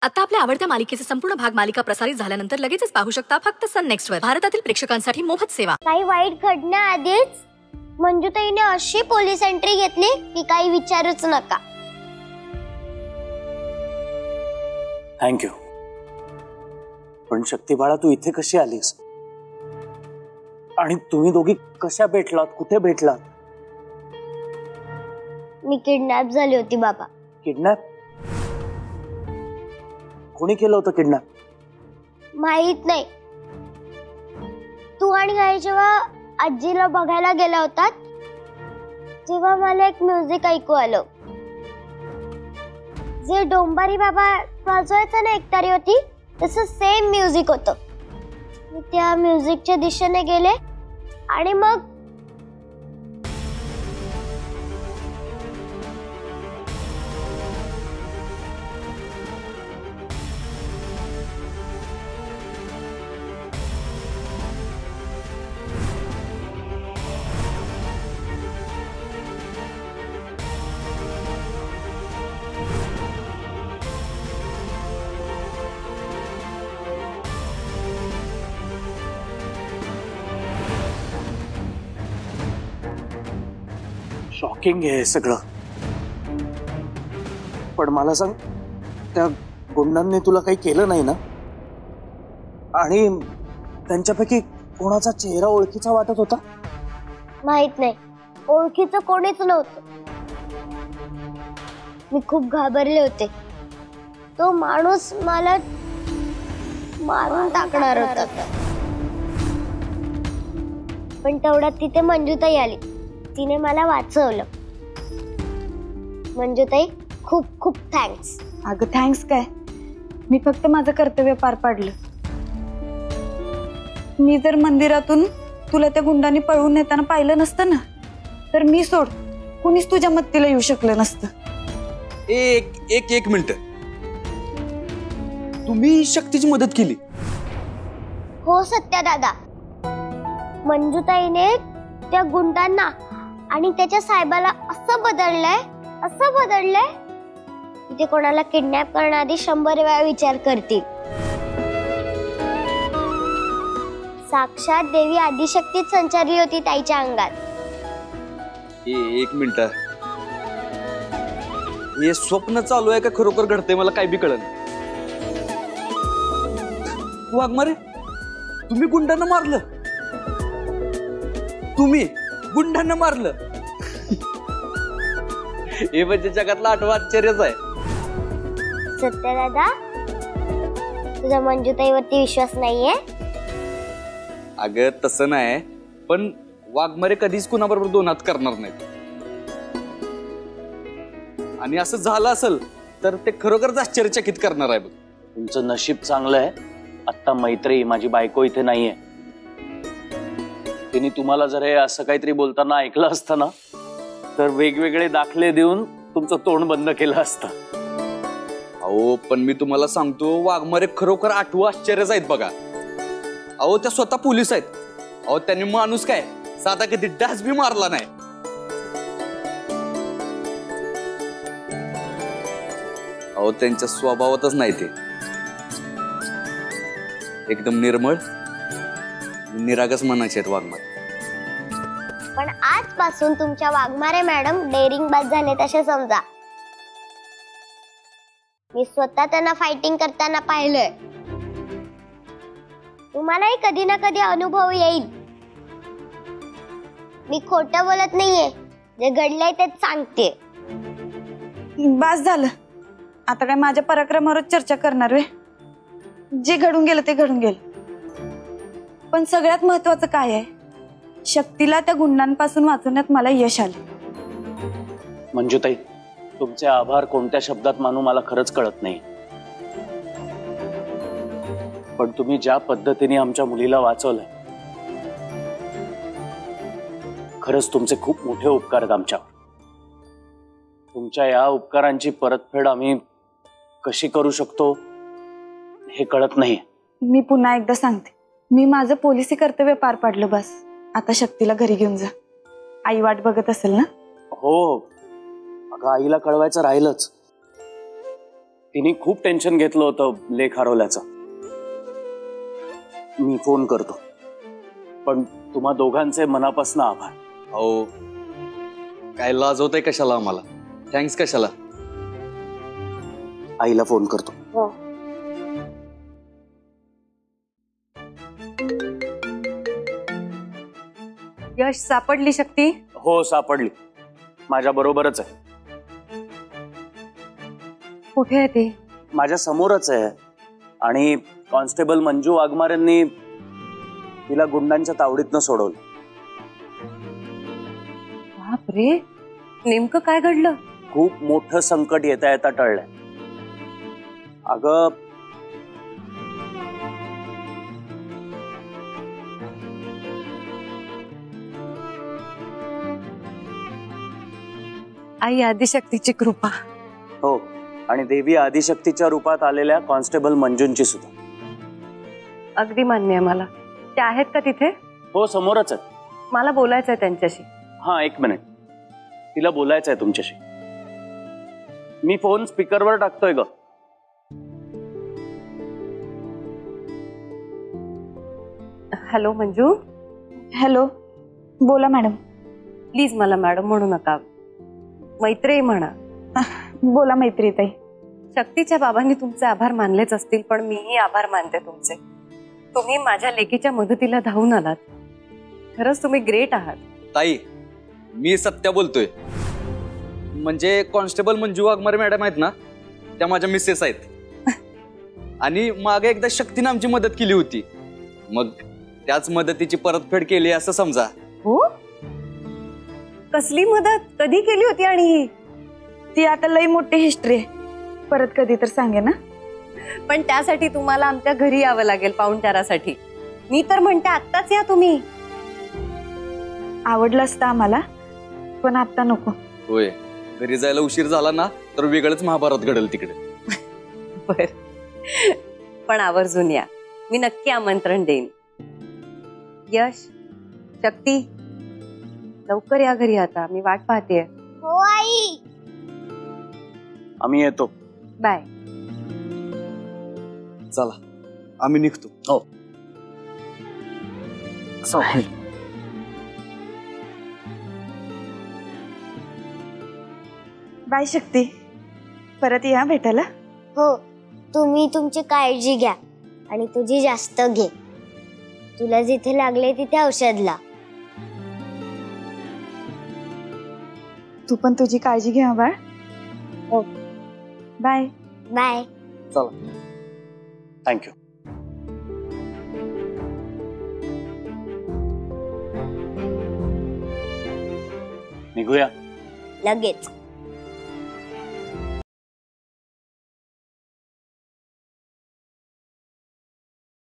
आता आपल्या आवडत्या मालिकेचे संपूर्ण भाग मालिका प्रसारित झाल्यानंतर लगेचच पाहू शकता फक्त सन नेक्स्ट वर. भारतातील प्रेक्षकांसाठी मोफत सेवा. काही वाईट घडण्याआधीच मंजुताईने अशी पोलीस एंट्री घेतली की काही विचारूच नका. थँक्यू. पण शक्ती बाळा, तू इथे कशी आलीस आणि तुम्ही दोघी कशा भेटलात, कुठे भेटलात? मी किडनॅप झाली होती बाबा. किडनॅप? कोणी केलं होतं किडनॅप? माहित नाही. तू आणि आई जेव्हा आजीला बघायला गेला होतात तेव्हा मला एक म्युझिक ऐकू आलं. जे डोंबारी बाबा वाजवायचं ना एकतारी होती तसं सेम म्युझिक होतं. मी त्या म्युझिकच्या दिशेने गेले आणि मग शॉकिंग आहे सगळं. पण मला सांग, त्या गुंडांनी तुला काही केलं नाही ना? आणि त्यांच्यापैकी कोणाचा चेहरा ओळखीचा वाटत होता? माहित नाही. ओळखीचं कोणीच नव्हतं. मी खूप घाबरले होते. तो माणूस मला मारून टाकणार होता. पण तेवढ्यात तिथे मंजुताई आली. तिने मला वाचवलं. मंजुताई, खूप खूप थँक्स. अगं थँक्स काय, मी फक्त माझं कर्तव्य पार पाडलं. मी जर मंदिरातून तुला त्या गुंडांनी पळवून नेताना पाहिलं नसतं ना, तर मी सोड कुणीच तुझ्या मदतीला येऊ शकलं नसतं. एक मिनिट, तुम्ही शक्तीची मदत केली? हो सत्या दादा. मंजुताईने त्या गुंडांना आणि त्याच्या साहेबाला असं बदललंय की ते कोणाला किडनॅप करण्याआधी 100 वेळा विचार करतील. साक्षात देवी आदिशक्तीच संचारली होती ताईच्या अंगात. एक मिनिट, हे स्वप्न चालू आहे का खरोखर घडतंय मला काही बी कळलं. वाघमारे, तुम्ही गुंडांना मारलं? तुम्ही गुंडांना मारलं? हे म्हणजे जगातला 8वं आश्चर्यच आहे. सत्य दादा, तुझा मंजुताईवरती विश्वास नाहीये? अगं तसं नाही, पण वाघमारे कधीच कुणाबरोबर 2 हात करणार नाहीत. आणि असं झालं असेल तर ते खरोखरच आश्चर्यचकित करणार आहे बघ. तुमचं नशीब चांगलं आहे, आता मैत्री माझी बायको इथे नाहीये. तिने तुम्हाला जर हे असं काहीतरी बोलताना ऐकलं असतं ना, तर वेगवेगळे दाखले देऊन तुमचं तोंड बंद केलं असतं. अहो पण मी तुम्हाला सांगतो, वाघमारे खरोखर 8वं आश्चर्यच आहेत बघा. अहो त्या स्वतः पोलीस आहेत. अहो त्यांनी माणूस काय साधा कधी डास बी मारला नाही. अहो त्यांच्या स्वभावातच नाही ते. एकदम निर्मळ निरागस मनाचे आहेत वाघमारे. पण आजपासून तुमच्या वाघमारे मॅडम डेअरिंग बाज झाले तसे समजा. मी स्वतः त्यांना फायटिंग करताना पाहिलंय. तुम्हालाही कधी ना कधी अनुभव येईल. मी खोटं बोलत नाहीये, जे घडलंय तेच सांगते. बास झालं, आता काय माझ्या पराक्रमावर चर्चा करणार वे? जे घडून गेलं ते घडून गेलं. पण सगळ्यात महत्वाचं काय आहे, शक्तीला त्या गुंडांपासून वाचवण्यात मला यश आले. मंजुताई, तुमचे आभार कोणत्या शब्दात मानू मला खरंच कळत नाही. पण तुम्ही ज्या पद्धतीने आमच्या मुलीला वाचवलंय, खरंच तुमचे खूप मोठे उपकार आहेत आमच्यावर. तुमच्या या उपकारांची परतफेड आम्ही कशी करू शकतो हे कळत नाही. मी पुन्हा एकदा सांगते, मी माझं पोलिसी कर्तव्य पार पाडलं. बस आता शक्तीला घरी घेऊन जा. आई वाट बघत असेल ना? हो, अगं आईला कळवायचं राहिलंच. तिने खूप टेन्शन घेतलं होतं लेख हरवल्याचं. मी फोन करतो, पण तुम्हा दोघांचे मनापासून आभार. अहो काय लाज होत आहे कशाला, आम्हाला थँक्स कशाला. आईला फोन करतो. हो. यश सापडली शक्ती? हो, सापडली. माझ्या बरोबरच आहे. कुठे आहे ती? माझ्या समोरच आहे. आणि कॉन्स्टेबल मंजू वाघमारेंनी तिला गुंडांच्या तावडीतनं सोडवलं. बापरे, नेमकं काय घडलं? खूप मोठं संकट येता येता टळलंय. अगं, आई आदिशक्तीची कृपा. हो, आणि देवी आदिशक्तीच्या रूपात आलेल्या कॉन्स्टेबल मंजूंची सुद्धा. अगदी मान्य आहे मला. ते आहेत का तिथे? हो, समोरच आहे. मला बोलायचंय त्यांच्याशी. हा, एक मिनिट. तिला बोलायचं आहे तुमच्याशी. मी फोन स्पीकरवर टाकतोय ग. हॅलो मंजू. हॅलो, बोला मॅडम. प्लीज मला मॅडम म्हणू नका, मैत्रेयी म्हणा. बोला मैत्रीताई. शक्तीच्या बाबांनी तुमचे आभार मानलेच असतील, पण मीही आभार मानते तुमचे. तुम्ही माझ्या लेकीच्या मदतीला धावून आलात. खरंच तुम्ही ग्रेट आहात. ताई, मी सत्य बोलतोय. म्हणजे कॉन्स्टेबल मंजू वाघमारे मॅडम आहेत ना, त्या माझ्या मिसेस आहेत. आणि मागे एकदा शक्तीने आमची मदत केली होती, मग त्याच मदतीची परतफेड केली असं समजा. हो? कसली मदत? कधी केली होती? आणि ती आता लई मोठी हिस्ट्री आहे, परत कधी तर सांगे ना. पण त्यासाठी तुम्हाला आमच्या घरी यावं लागेल पाहुणचारासाठी. मी तर म्हणते आत्ताच या तुम्ही. आवडलं असतं आम्हाला, पण आता नको. होय, घरी जायला उशीर झाला ना तर वेगळंच महाभारत घडेल तिकडे. बर, पण आवर्जून या. मी नक्की आमंत्रण देईन. यश, शक्ती, लवकर या घरी आता. मी वाट पाहतेय. हो आई. आम्ही येतो. बाय. चला, आम्ही निघतो. हो. बाय शक्ती, परत या भेटायला. हो, तुम्ही तुमची काळजी घ्या आणि तुझी जास्त घे. तुला जिथे लागले तिथे औषध ला. तू पण तुझी काळजी घे बाळ. हो. बाय. बाय. चला, थँक्यू. निघूया लगेच.